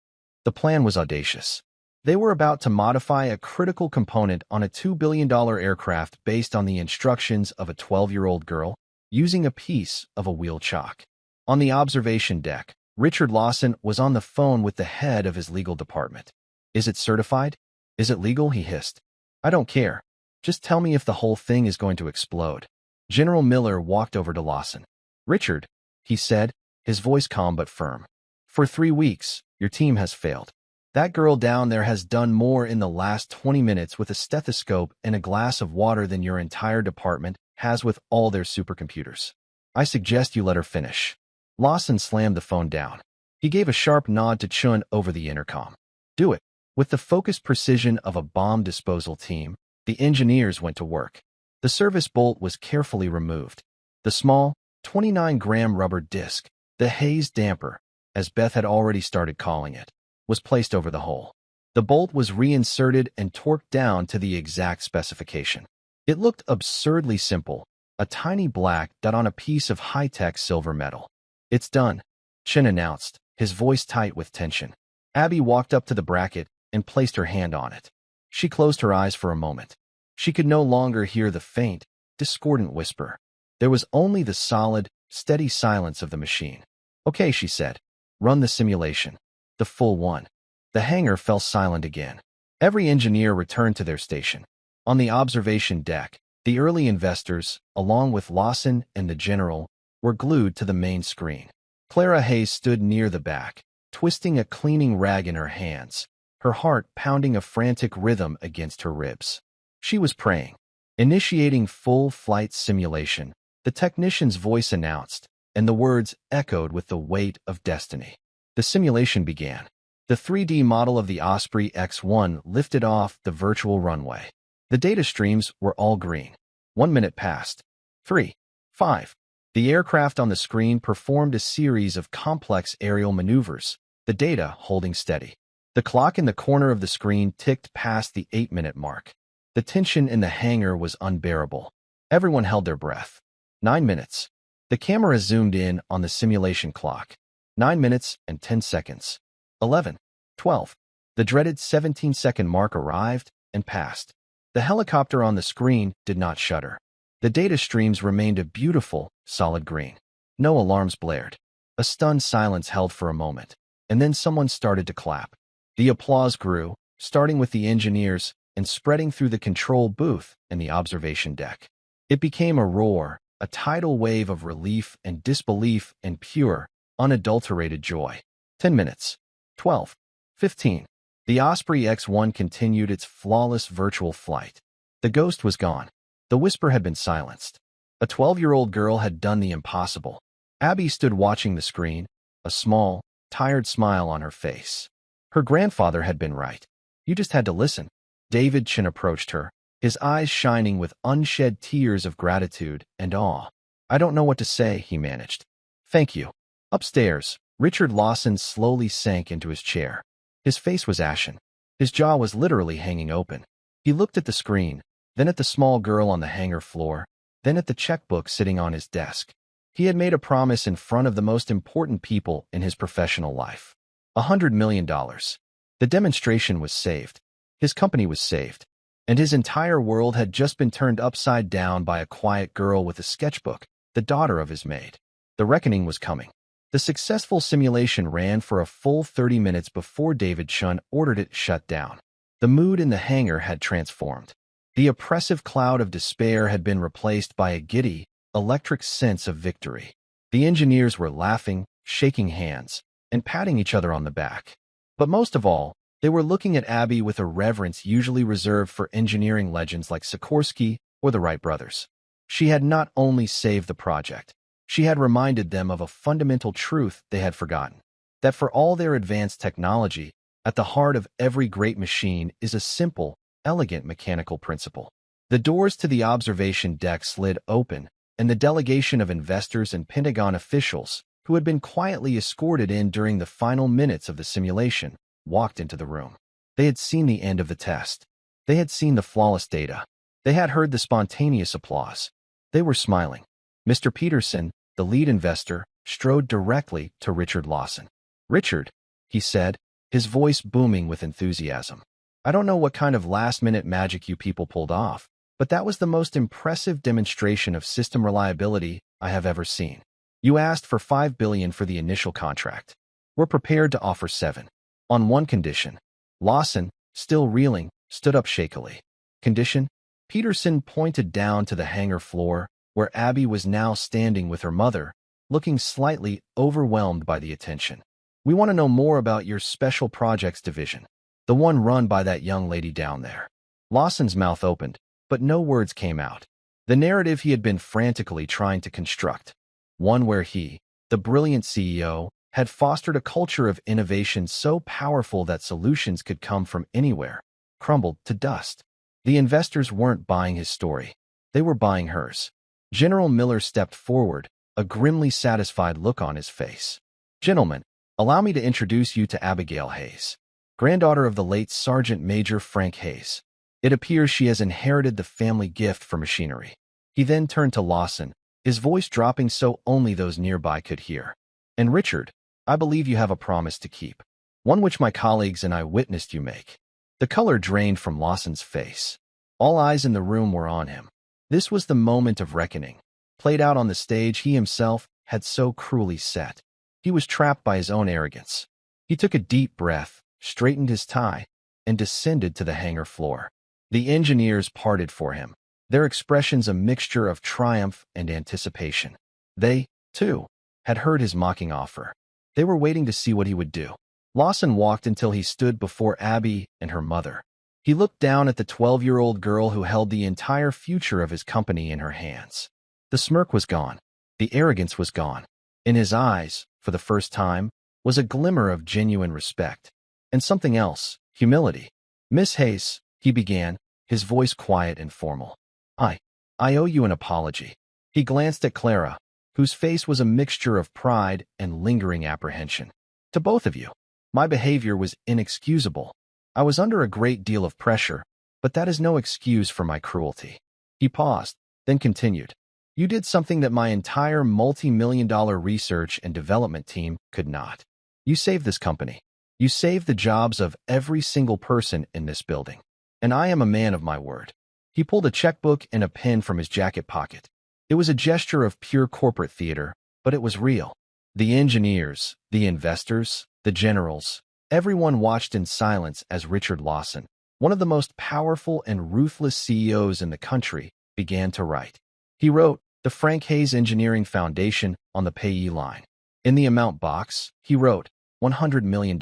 A: The plan was audacious. They were about to modify a critical component on a $2 billion aircraft based on the instructions of a 12-year-old girl, using a piece of a wheel chalk. On the observation deck, Richard Lawson was on the phone with the head of his legal department. Is it certified? Is it legal? He hissed. I don't care. Just tell me if the whole thing is going to explode. General Miller walked over to Lawson. Richard, he said, his voice calm but firm. For 3 weeks, your team has failed. That girl down there has done more in the last 20 minutes with a stethoscope and a glass of water than your entire department has with all their supercomputers. I suggest you let her finish. Lawson slammed the phone down. He gave a sharp nod to Chun over the intercom. Do it. With the focused precision of a bomb disposal team, the engineers went to work. The service bolt was carefully removed. The small, 29-gram rubber disc, the haze damper, as Beth had already started calling it, was placed over the hole. The bolt was reinserted and torqued down to the exact specification. It looked absurdly simple, a tiny black dot on a piece of high-tech silver metal. It's done, Chen announced, his voice tight with tension. Abby walked up to the bracket and placed her hand on it. She closed her eyes for a moment. She could no longer hear the faint, discordant whisper. There was only the solid, steady silence of the machine. Okay, she said. Run the simulation. The full one. The hangar fell silent again. Every engineer returned to their station. On the observation deck, the early investors, along with Lawson and the general, were glued to the main screen. Clara Hayes stood near the back, twisting a cleaning rag in her hands, her heart pounding a frantic rhythm against her ribs. She was praying. Initiating full flight simulation, the technician's voice announced, and the words echoed with the weight of destiny. The simulation began. The 3D model of the Osprey X-1 lifted off the virtual runway. The data streams were all green. 1 minute passed. 3, 5. The aircraft on the screen performed a series of complex aerial maneuvers, the data holding steady. The clock in the corner of the screen ticked past the 8-minute mark. The tension in the hangar was unbearable. Everyone held their breath. 9 minutes. The camera zoomed in on the simulation clock. 9 minutes and 10 seconds. 11, 12. The dreaded 17-second mark arrived and passed. The helicopter on the screen did not shudder. The data streams remained a beautiful, solid green. No alarms blared. A stunned silence held for a moment, and then someone started to clap. The applause grew, starting with the engineers and spreading through the control booth and the observation deck. It became a roar, a tidal wave of relief and disbelief and pure, unadulterated joy. 10 minutes. 12. 15. The Osprey X-1 continued its flawless virtual flight. The ghost was gone. The whisper had been silenced. A 12-year-old girl had done the impossible. Abby stood watching the screen, a small, tired smile on her face. Her grandfather had been right. You just had to listen. David Chin approached her, his eyes shining with unshed tears of gratitude and awe. I don't know what to say, he managed. Thank you. Upstairs, Richard Lawson slowly sank into his chair. His face was ashen. His jaw was literally hanging open. He looked at the screen, then at the small girl on the hangar floor, then at the checkbook sitting on his desk. He had made a promise in front of the most important people in his professional life. $100 million. The demonstration was saved. His company was saved. And his entire world had just been turned upside down by a quiet girl with a sketchbook, the daughter of his maid. The reckoning was coming. The successful simulation ran for a full 30 minutes before David Chun ordered it shut down. The mood in the hangar had transformed. The oppressive cloud of despair had been replaced by a giddy, electric sense of victory. The engineers were laughing, shaking hands, and patting each other on the back. But most of all, they were looking at Abby with a reverence usually reserved for engineering legends like Sikorsky or the Wright brothers. She had not only saved the project, she had reminded them of a fundamental truth they had forgotten, that for all their advanced technology, at the heart of every great machine is a simple, elegant mechanical principle. The doors to the observation deck slid open, and the delegation of investors and Pentagon officials, who had been quietly escorted in during the final minutes of the simulation, walked into the room. They had seen the end of the test. They had seen the flawless data. They had heard the spontaneous applause. They were smiling. Mr. Peterson, the lead investor, strode directly to Richard Lawson. Richard, he said, his voice booming with enthusiasm. I don't know what kind of last-minute magic you people pulled off, but that was the most impressive demonstration of system reliability I have ever seen. You asked for $5 billion for the initial contract. We're prepared to offer $7 billion. On one condition. Lawson, still reeling, stood up shakily. Condition? Peterson pointed down to the hangar floor, where Abby was now standing with her mother, looking slightly overwhelmed by the attention. We want to know more about your special projects division, the one run by that young lady down there. Lawson's mouth opened, but no words came out. The narrative he had been frantically trying to construct, one where he, the brilliant CEO, had fostered a culture of innovation so powerful that solutions could come from anywhere, crumbled to dust. The investors weren't buying his story. They were buying hers. General Miller stepped forward, a grimly satisfied look on his face. Gentlemen, allow me to introduce you to Abigail Hayes, granddaughter of the late Sergeant Major Frank Hayes. It appears she has inherited the family gift for machinery. He then turned to Lawson, his voice dropping so only those nearby could hear. And Richard, I believe you have a promise to keep, one which my colleagues and I witnessed you make. The color drained from Lawson's face. All eyes in the room were on him. This was the moment of reckoning, played out on the stage he himself had so cruelly set. He was trapped by his own arrogance. He took a deep breath, straightened his tie, and descended to the hangar floor. The engineers parted for him, their expressions a mixture of triumph and anticipation. They, too, had heard his mocking offer. They were waiting to see what he would do. Lawson walked until he stood before Abby and her mother. He looked down at the 12-year-old girl who held the entire future of his company in her hands. The smirk was gone. The arrogance was gone. In his eyes, for the first time, was a glimmer of genuine respect. And something else, humility. Miss Hayes, he began, his voice quiet and formal. I owe you an apology. He glanced at Clara, whose face was a mixture of pride and lingering apprehension. To both of you, my behavior was inexcusable. I was under a great deal of pressure, but that is no excuse for my cruelty. He paused, then continued. You did something that my entire multi-million-dollar research and development team could not. You saved this company. You saved the jobs of every single person in this building. And I am a man of my word. He pulled a checkbook and a pen from his jacket pocket. It was a gesture of pure corporate theater, but it was real. The engineers, the investors, the generals, everyone watched in silence as Richard Lawson, one of the most powerful and ruthless CEOs in the country, began to write. He wrote, the Frank Hayes Engineering Foundation on the payee line. In the amount box, he wrote, $100 million.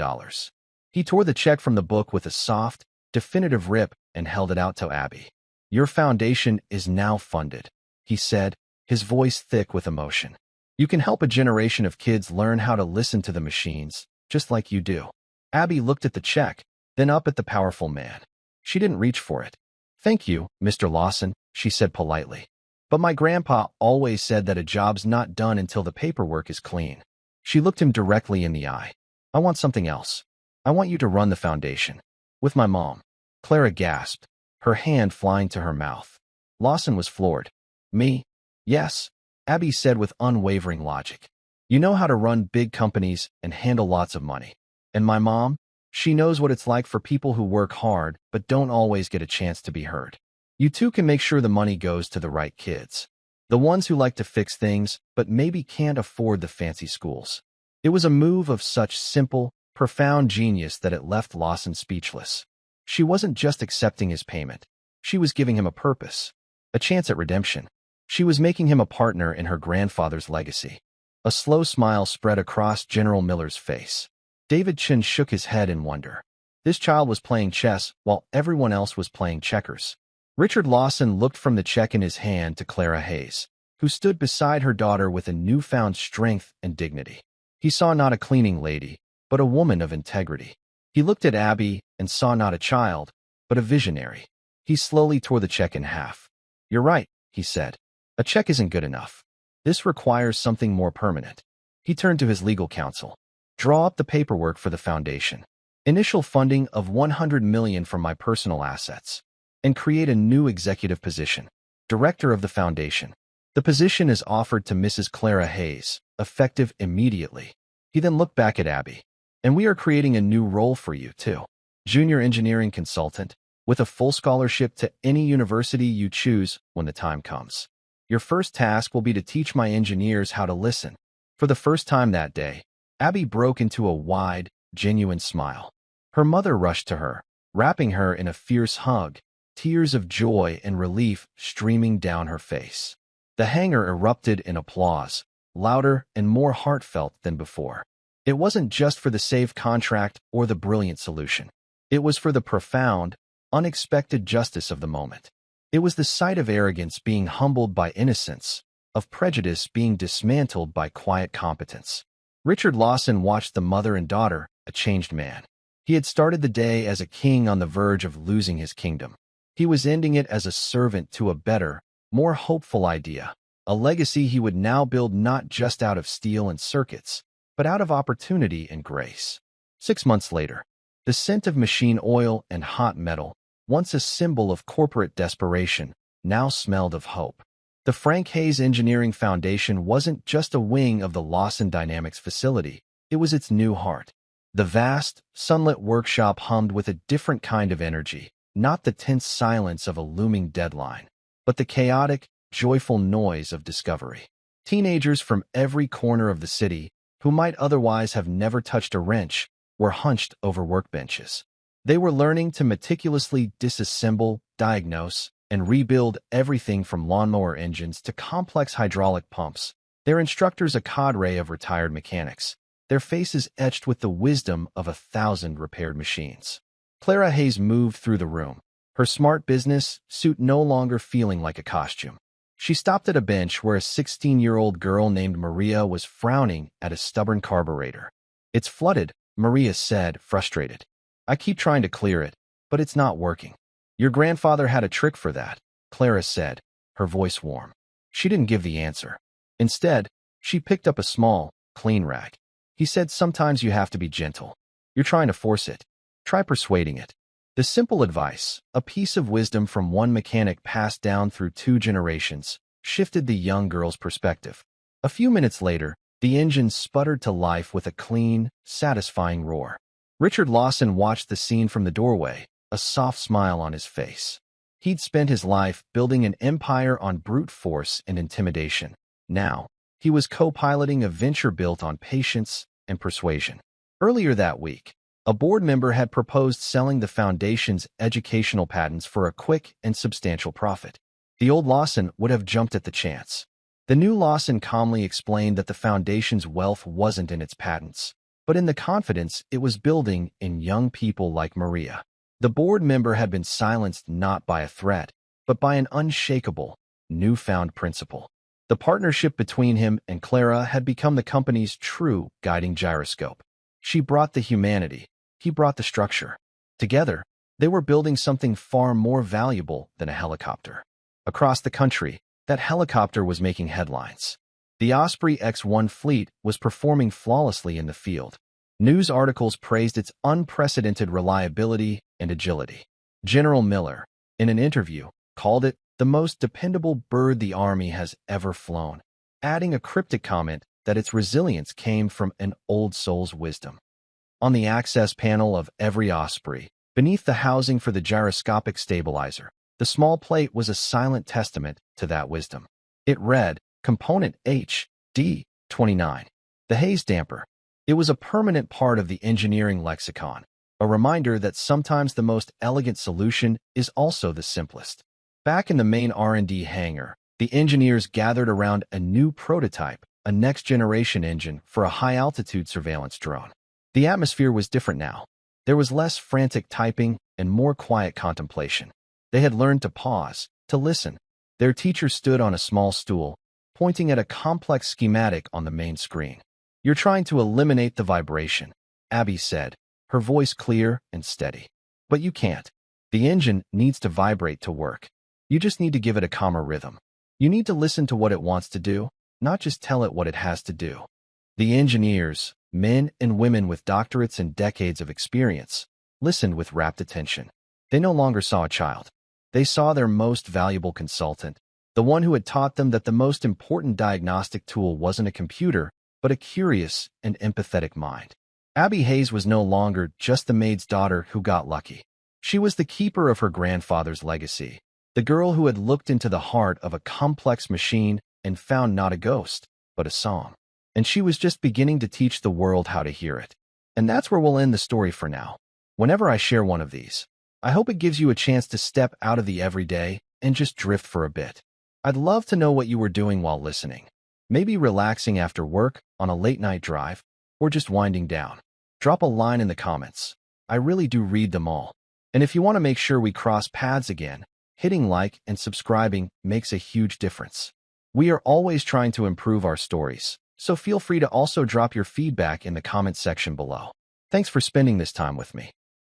A: He tore the check from the book with a soft, definitive rip and held it out to Abby. Your foundation is now funded, he said, his voice thick with emotion. You can help a generation of kids learn how to listen to the machines, just like you do. Abby looked at the check, then up at the powerful man. She didn't reach for it. Thank you, Mr. Lawson, she said politely. But my grandpa always said that a job's not done until the paperwork is clean. She looked him directly in the eye. I want something else. I want you to run the foundation. With my mom. Clara gasped, her hand flying to her mouth. Lawson was floored. Me? Yes, Abby said with unwavering logic. You know how to run big companies and handle lots of money. And my mom? She knows what it's like for people who work hard but don't always get a chance to be heard. You two can make sure the money goes to the right kids. The ones who like to fix things but maybe can't afford the fancy schools. It was a move of such simple, profound genius that it left Lawson speechless. She wasn't just accepting his payment. She was giving him a purpose, a chance at redemption. She was making him a partner in her grandfather's legacy. A slow smile spread across General Miller's face. David Chin shook his head in wonder. This child was playing chess while everyone else was playing checkers. Richard Lawson looked from the check in his hand to Clara Hayes, who stood beside her daughter with a newfound strength and dignity. He saw not a cleaning lady, but a woman of integrity. He looked at Abby and saw not a child, but a visionary. He slowly tore the check in half. You're right, he said. A check isn't good enough. This requires something more permanent. He turned to his legal counsel. Draw up the paperwork for the foundation. Initial funding of $100 million from my personal assets. And create a new executive position. Director of the foundation. The position is offered to Mrs. Clara Hayes, effective immediately. He then looked back at Abby. And we are creating a new role for you, too. Junior engineering consultant, with a full scholarship to any university you choose when the time comes. Your first task will be to teach my engineers how to listen. For the first time that day, Abby broke into a wide, genuine smile. Her mother rushed to her, wrapping her in a fierce hug, tears of joy and relief streaming down her face. The hangar erupted in applause, louder and more heartfelt than before. It wasn't just for the saved contract or the brilliant solution. It was for the profound, unexpected justice of the moment. It was the sight of arrogance being humbled by innocence, of prejudice being dismantled by quiet competence. Richard Lawson watched the mother and daughter, a changed man. He had started the day as a king on the verge of losing his kingdom. He was ending it as a servant to a better, more hopeful idea, a legacy he would now build not just out of steel and circuits, but out of opportunity and grace. 6 months later, the scent of machine oil and hot metal, once a symbol of corporate desperation, now smelled of hope. The Frank Hayes Engineering Foundation wasn't just a wing of the Lawson Dynamics facility, it was its new heart. The vast, sunlit workshop hummed with a different kind of energy, not the tense silence of a looming deadline, but the chaotic, joyful noise of discovery. Teenagers from every corner of the city, who might otherwise have never touched a wrench, were hunched over workbenches. They were learning to meticulously disassemble, diagnose, and rebuild everything from lawnmower engines to complex hydraulic pumps. Their instructors a cadre of retired mechanics, their faces etched with the wisdom of 1,000 repaired machines. Clara Hayes moved through the room, her smart business suit no longer feeling like a costume. She stopped at a bench where a 16-year-old girl named Maria was frowning at a stubborn carburetor. It's flooded, Maria said, frustrated. I keep trying to clear it, but it's not working. Your grandfather had a trick for that, Clara said, her voice warm. She didn't give the answer. Instead, she picked up a small, clean rag. He said sometimes you have to be gentle. You're trying to force it. Try persuading it. The simple advice, a piece of wisdom from one mechanic passed down through 2 generations, shifted the young girl's perspective. A few minutes later, the engine sputtered to life with a clean, satisfying roar. Richard Lawson watched the scene from the doorway, a soft smile on his face. He'd spent his life building an empire on brute force and intimidation. Now, he was co-piloting a venture built on patience and persuasion. Earlier that week, a board member had proposed selling the foundation's educational patents for a quick and substantial profit. The old Lawson would have jumped at the chance. The new Lawson calmly explained that the foundation's wealth wasn't in its patents, but in the confidence it was building in young people like Maria. The board member had been silenced not by a threat, but by an unshakable, newfound principle. The partnership between him and Clara had become the company's true guiding gyroscope. She brought the humanity. He brought the structure. Together, they were building something far more valuable than a helicopter. Across the country, that helicopter was making headlines. The Osprey X-1 fleet was performing flawlessly in the field. News articles praised its unprecedented reliability and agility. General Miller, in an interview, called it the most dependable bird the Army has ever flown, adding a cryptic comment that its resilience came from an old soul's wisdom. On the access panel of every Osprey, beneath the housing for the gyroscopic stabilizer, the small plate was a silent testament to that wisdom. It read, Component HD 29. The haze damper. It was a permanent part of the engineering lexicon, a reminder that sometimes the most elegant solution is also the simplest. Back in the main R&D hangar, the engineers gathered around a new prototype, a next-generation engine for a high-altitude surveillance drone. The atmosphere was different now. There was less frantic typing and more quiet contemplation. They had learned to pause, to listen. Their teacher stood on a small stool, pointing at a complex schematic on the main screen. "You're trying to eliminate the vibration," Abby said, her voice clear and steady. "But you can't. The engine needs to vibrate to work. You just need to give it a calmer rhythm. You need to listen to what it wants to do, not just tell it what it has to do." The engineers, men and women with doctorates and decades of experience, listened with rapt attention. They no longer saw a child. They saw their most valuable consultant, the one who had taught them that the most important diagnostic tool wasn't a computer, but a curious and empathetic mind. Abby Hayes was no longer just the maid's daughter who got lucky. She was the keeper of her grandfather's legacy, the girl who had looked into the heart of a complex machine and found not a ghost, but a song. And she was just beginning to teach the world how to hear it. And that's where we'll end the story for now. Whenever I share one of these, I hope it gives you a chance to step out of the everyday and just drift for a bit. I'd love to know what you were doing while listening. Maybe relaxing after work, on a late-night drive, or just winding down. Drop a line in the comments. I really do read them all. And if you want to make sure we cross paths again, hitting like and subscribing makes a huge difference. We are always trying to improve our stories, so feel free to also drop your feedback in the comment section below. Thanks for spending this time with me.